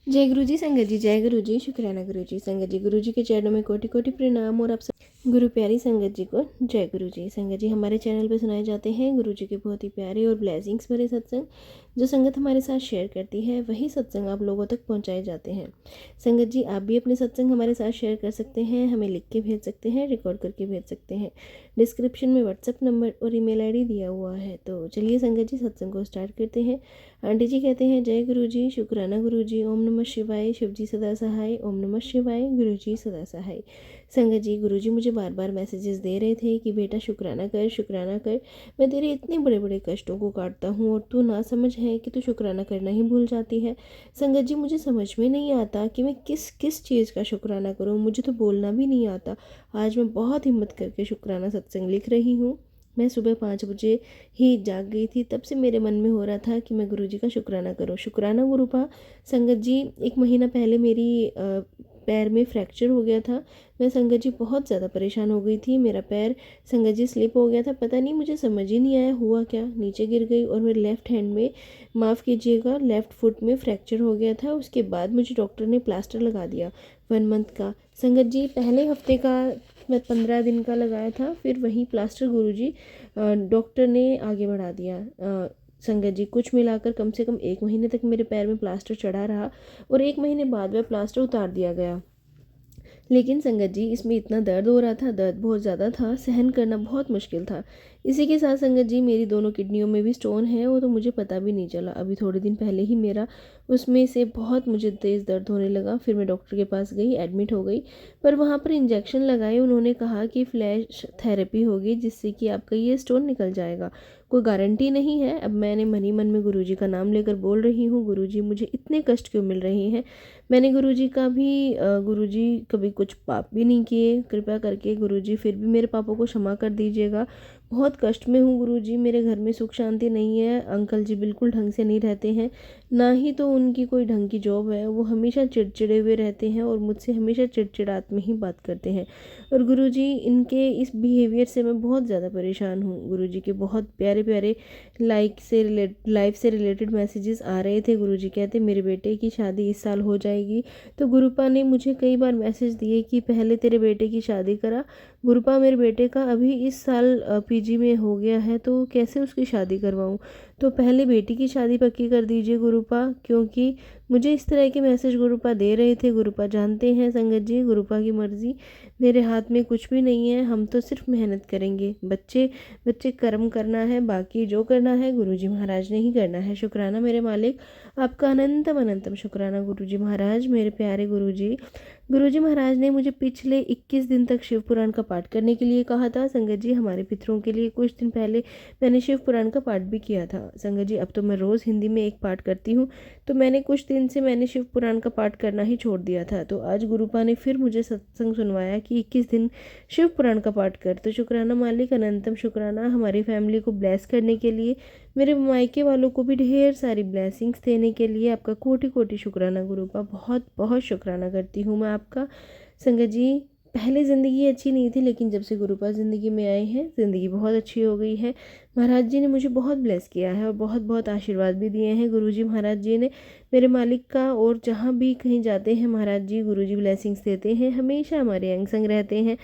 जय गुरु जी संगत जी, जय गुरु जी, शुक्राना गुरु जी संगत जी। गुरु जी के चरणों में कोटि कोटि प्रणाम और आप सब गुरु प्यारी संगत जी को जय गुरु जी संगत जी। हमारे चैनल पर सुनाए जाते हैं गुरु जी के बहुत ही प्यारे और ब्लेसिंग्स भरे सत्संग। जो संगत हमारे साथ शेयर करती है वही सत्संग आप लोगों तक पहुंचाए जाते हैं। संगत जी, आप भी अपने सत्संग हमारे साथ शेयर कर सकते हैं, हमें लिख के भेज सकते हैं, रिकॉर्ड करके भेज सकते हैं। डिस्क्रिप्शन में व्हाट्सअप नंबर और ईमेल आईडी दिया हुआ है। तो चलिए संगत जी, सत्संग को स्टार्ट करते हैं। आंटी जी कहते हैं जय गुरु जी, शुक्राना गुरु जी, ओम नमः शिवाय, शिव जी सदा सहाय, ओम नमः शिवाय, गुरु जी सदा सहाय। संगत जी, गुरु जी मुझे बार बार मैसेजेस दे रहे थे कि बेटा शुक्राना कर, शुक्राना कर। मैं तेरे इतने बड़े बड़े कष्टों को काटता हूँ और तू ना समझ है कि तू शुक्राना करना ही भूल जाती है। संगत जी, मुझे समझ में नहीं आता कि मैं किस किस चीज़ का शुक्राना करूँ। मुझे तो बोलना भी नहीं आता। आज मैं बहुत हिम्मत करके शुक्राना सत्संग लिख रही हूँ। मैं सुबह 5 बजे ही जाग गई थी। तब से मेरे मन में हो रहा था कि मैं गुरुजी का शुक्राना करूं। शुक्राना गुरुपा। संगत जी, 1 महीना पहले मेरी पैर में फ्रैक्चर हो गया था। मैं संगत जी बहुत ज़्यादा परेशान हो गई थी। मेरा पैर संगत जी स्लिप हो गया था। पता नहीं, मुझे समझ ही नहीं आया हुआ क्या। नीचे गिर गई और मेरे लेफ़्ट हैंड में, माफ़ कीजिएगा, लेफ़्ट फुट में फ्रैक्चर हो गया था। उसके बाद मुझे डॉक्टर ने प्लास्टर लगा दिया 1 मंथ का। संगत जी, पहले हफ्ते का मैं 15 दिन का लगाया था, फिर वही प्लास्टर गुरुजी डॉक्टर ने आगे बढ़ा दिया। संगत जी, कुछ मिलाकर कम से कम 1 महीने तक मेरे पैर में प्लास्टर चढ़ा रहा और 1 महीने बाद वह प्लास्टर उतार दिया गया। लेकिन संगत जी, इसमें इतना दर्द हो रहा था, दर्द बहुत ज़्यादा था, सहन करना बहुत मुश्किल था। इसी के साथ संगत जी, मेरी दोनों किडनियों में भी स्टोन है, वो तो मुझे पता भी नहीं चला। अभी थोड़े दिन पहले ही मेरा उसमें से बहुत मुझे तेज़ दर्द होने लगा। फिर मैं डॉक्टर के पास गई, एडमिट हो गई। पर वहाँ पर इंजेक्शन लगाए, उन्होंने कहा कि फ्लैश थेरेपी होगी जिससे कि आपका ये स्टोन निकल जाएगा। कोई गारंटी नहीं है। अब मैंने मन ही मन में गुरुजी का नाम लेकर बोल रही हूँ, गुरुजी मुझे इतने कष्ट क्यों मिल रहे हैं। मैंने गुरुजी का भी गुरुजी कभी कुछ पाप भी नहीं किए। कृपया करके गुरुजी फिर भी मेरे पापों को क्षमा कर दीजिएगा। बहुत कष्ट में हूँ गुरुजी। मेरे घर में सुख शांति नहीं है। अंकल जी बिल्कुल ढंग से नहीं रहते हैं, ना ही तो उनकी कोई ढंग की जॉब है। वो हमेशा चिड़चिड़े हुए रहते हैं और मुझसे हमेशा चिड़चिड़ात में ही बात करते हैं। और गुरुजी, इनके इस बिहेवियर से मैं बहुत ज़्यादा परेशान हूँ। गुरुजी के बहुत प्यारे प्यारे लाइफ से रिलेटेड मैसेजेस आ रहे थे। गुरुजी कहते मेरे बेटे की शादी इस साल हो जाएगी। तो गुरुपा ने मुझे कई बार मैसेज दिए कि पहले तेरे बेटे की शादी करा। गुरुपा, मेरे बेटे का अभी इस साल पीजी में हो गया है, तो कैसे उसकी शादी करवाऊँ। तो पहले बेटी की शादी पक्की कर दीजिए गुरुपा, क्योंकि मुझे इस तरह के मैसेज गुरुपा दे रहे थे। गुरुपा जानते हैं संगत जी, गुरुपा की मर्जी, मेरे हाथ में कुछ भी नहीं है। हम तो सिर्फ मेहनत करेंगे। बच्चे बच्चे कर्म करना है, बाकी जो करना है गुरुजी महाराज ने ही करना है। शुक्राना मेरे मालिक, आपका अनंतम अनंतम शुक्राना गुरुजी महाराज, मेरे प्यारे गुरुजी। गुरुजी महाराज ने मुझे पिछले 21 दिन तक शिव पुराण का पाठ करने के लिए कहा था। संगत जी, हमारे पितरों के लिए कुछ दिन पहले मैंने शिव पुराण का पाठ भी किया था। संगत जी, अब तो मैं रोज़ हिंदी में एक पाठ करती हूँ। तो मैंने कुछ दिन से मैंने शिव पुराण का पाठ करना ही छोड़ दिया था। तो आज गुरुपा ने फिर मुझे सत्संग सुनवाया कि 21 दिन शिव पुराण का पाठ कर। तो शुक्राना मालिक, अनंतम शुक्राना हमारी फैमिली को ब्लेस करने के लिए, मेरे मायके वालों को भी ढेर सारी ब्लेसिंग्स देने के लिए आपका कोटि कोटि शुक्राना गुरुपा। बहुत बहुत शुक्राना करती हूँ मैं आपका। संगत जी, पहले ज़िंदगी अच्छी नहीं थी, लेकिन जब से गुरुपा ज़िंदगी में आए हैं ज़िंदगी बहुत अच्छी हो गई है। महाराज जी ने मुझे बहुत ब्लेस किया है और बहुत बहुत आशीर्वाद भी दिए हैं गुरुजी महाराज जी ने मेरे मालिक का। और जहाँ भी कहीं जाते हैं महाराज जी, गुरुजी ब्लेसिंग्स देते हैं, हमेशा हमारे अंग संग रहते हैं।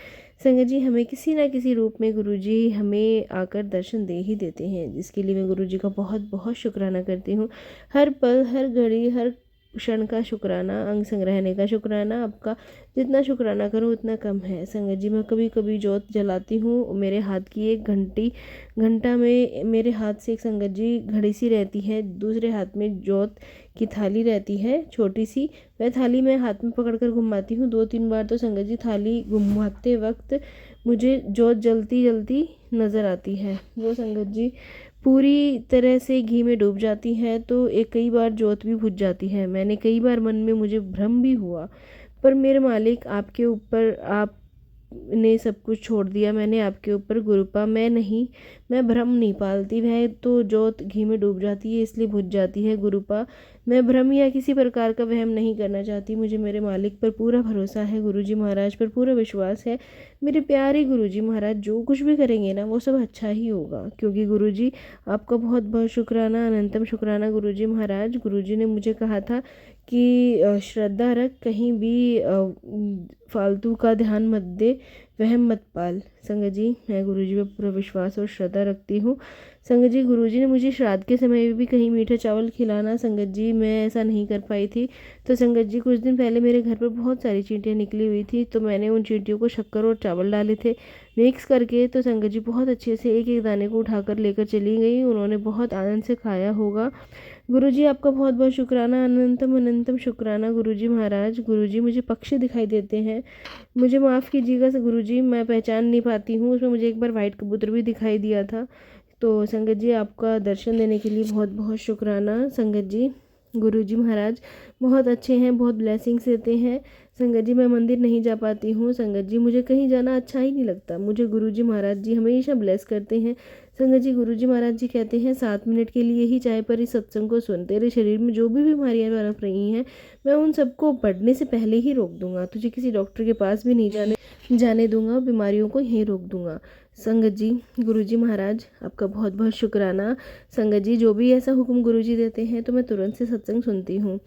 संगत जी, हमें किसी ना किसी रूप में गुरुजी हमें आकर दर्शन दे ही देते हैं, जिसके लिए मैं गुरुजी का बहुत बहुत शुक्राना करती हूँ। हर पल, हर घड़ी, हर क्षण का शुक्राना, अंग संग रहने का शुक्राना। आपका जितना शुक्राना करूँ उतना कम है। संगत जी, मैं कभी कभी जोत जलाती हूँ, मेरे हाथ की एक घंटा में मेरे हाथ से एक संगत जी घड़ी सी रहती है, दूसरे हाथ में जोत की थाली रहती है छोटी सी। वह थाली मैं हाथ में पकड़कर घुमाती हूँ 2-3 बार। तो संगत जी, थाली घुमाते वक्त मुझे जोत जलती जलती नज़र आती है। वो संगत जी पूरी तरह से घी में डूब जाती है, तो एक कई बार जोत भी बुझ जाती है। मैंने कई बार मन में मुझे भ्रम भी हुआ, पर मेरे मालिक आपके ऊपर, आप ने सब कुछ छोड़ दिया मैंने आपके ऊपर गुरुपा। मैं नहीं, मैं भ्रम नहीं पालती। वह तो जोत घी में डूब जाती है इसलिए बुझ जाती है गुरुपा। मैं भ्रम या किसी प्रकार का वहम नहीं करना चाहती। मुझे मेरे मालिक पर पूरा भरोसा है, गुरुजी महाराज पर पूरा विश्वास है। मेरे प्यारे गुरुजी महाराज जो कुछ भी करेंगे ना, वो सब अच्छा ही होगा, क्योंकि गुरुजी आपका बहुत बहुत शुक्राना, अनंतम शुक्राना गुरुजी महाराज। गुरुजी ने मुझे कहा था कि श्रद्धा रख, कहीं भी फालतू का ध्यान मत दे, वहम मत पाल। संगत जी मैं गुरुजी पे पूरा विश्वास और श्रद्धा रखती हूँ। संगत जी गुरुजी ने मुझे श्राद्ध के समय भी कहीं मीठा चावल खिलाना, संगत जी मैं ऐसा नहीं कर पाई थी। तो संगत जी कुछ दिन पहले मेरे घर पर बहुत सारी चींटियाँ निकली हुई थी, तो मैंने उन चींटियों को शक्कर और चावल डाले थे मिक्स करके। तो संगत जी बहुत अच्छे से एक एक दाने को उठाकर लेकर चली गई, उन्होंने बहुत आनंद से खाया होगा। गुरुजी आपका बहुत बहुत शुक्राना, अनंतम अनंतम शुक्राना गुरुजी महाराज। गुरुजी मुझे पक्षी दिखाई देते हैं, मुझे माफ़ कीजिएगा गुरुजी, मैं पहचान नहीं पाती हूँ। उसमें मुझे एक बार वाइट कबूतर भी दिखाई दिया था। तो संगत जी आपका दर्शन देने के लिए बहुत बहुत शुक्राना। संगत जी गुरुजी महाराज बहुत अच्छे हैं, बहुत ब्लेसिंग्स देते हैं। संगत जी मैं मंदिर नहीं जा पाती हूँ, संगत जी मुझे कहीं जाना अच्छा ही नहीं लगता, मुझे गुरुजी महाराज जी हमेशा ब्लेस करते हैं। संगत जी गुरुजी महाराज जी कहते हैं 7 मिनट के लिए ही चाहे पर इस सत्संग को सुन, तेरे शरीर में जो भी बीमारियां पनप रही हैं मैं उन सबको बढ़ने से पहले ही रोक दूंगा, तुझे किसी डॉक्टर के पास भी नहीं जाने दूंगा, बीमारियों को यहीं रोक दूंगा। संगत जी गुरुजी महाराज आपका बहुत बहुत शुक्राना। संगत जी जो भी ऐसा हुक्म गुरुजी देते हैं तो मैं तुरंत से सत्संग सुनती हूँ।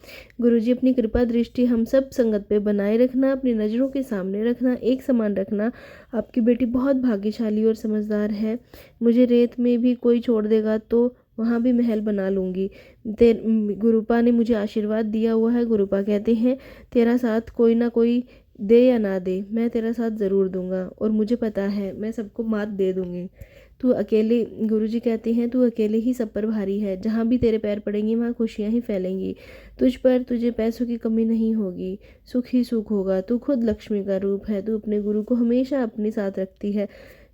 गुरुजी अपनी कृपा दृष्टि हम सब संगत पे बनाए रखना, अपनी नज़रों के सामने रखना, एक समान रखना। आपकी बेटी बहुत भाग्यशाली और समझदार है, मुझे रेत में भी कोई छोड़ देगा तो वहाँ भी महल बना लूँगी। गुरुपा ने मुझे आशीर्वाद दिया हुआ है, गुरुपा कहते हैं तेरा साथ कोई ना कोई दे या ना दे मैं तेरा साथ ज़रूर दूंगा, और मुझे पता है मैं सबको मात दे दूंगी। तू अकेले, गुरुजी कहते हैं तू अकेले ही सब पर भारी है, जहाँ भी तेरे पैर पड़ेंगे वहाँ खुशियाँ ही फैलेंगी, तुझ पर तुझे पैसों की कमी नहीं होगी, सुख ही सुख होगा, तू खुद लक्ष्मी का रूप है, तू अपने गुरु को हमेशा अपने साथ रखती है।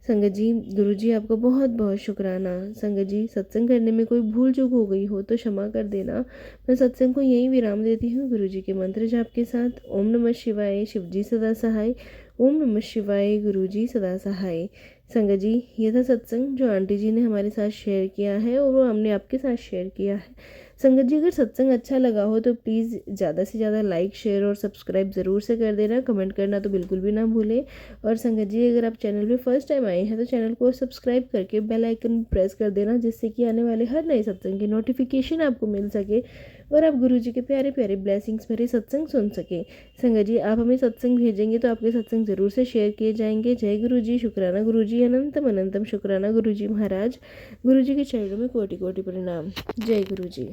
संगत जी गुरुजी आपको बहुत बहुत शुक्राना। संगत जी सत्संग करने में कोई भूल चूक हो गई हो तो क्षमा कर देना। मैं सत्संग को यहीं विराम देती हूँ गुरुजी के मंत्र जाप के साथ। ओम नमः शिवाय, शिवजी सदा सहाय। ओम नमः शिवाय, गुरुजी सदा सहाय। संगत जी ये था सत्संग जो आंटी जी ने हमारे साथ शेयर किया है और वो हमने आपके साथ शेयर किया है। संगत जी अगर सत्संग अच्छा लगा हो तो प्लीज़ ज़्यादा से ज़्यादा लाइक शेयर और सब्सक्राइब ज़रूर से कर देना, कमेंट करना तो बिल्कुल भी ना भूलें। और संगत जी अगर आप चैनल पे फर्स्ट टाइम आए हैं तो चैनल को सब्सक्राइब करके बेल आइकन प्रेस कर देना, जिससे कि आने वाले हर नए सत्संग की नोटिफिकेशन आपको मिल सके और आप गुरुजी के प्यारे प्यारे ब्लेसिंग्स भरे सत्संग सुन सके। संगत जी आप हमें सत्संग भेजेंगे तो आपके सत्संग ज़रूर से शेयर किए जाएंगे। जय गुरुजी, शुक्राना गुरुजी, अनंतम अनंतम शुक्राना गुरुजी महाराज। गुरुजी के चरणों में कोटि कोटि प्रणाम। जय गुरुजी।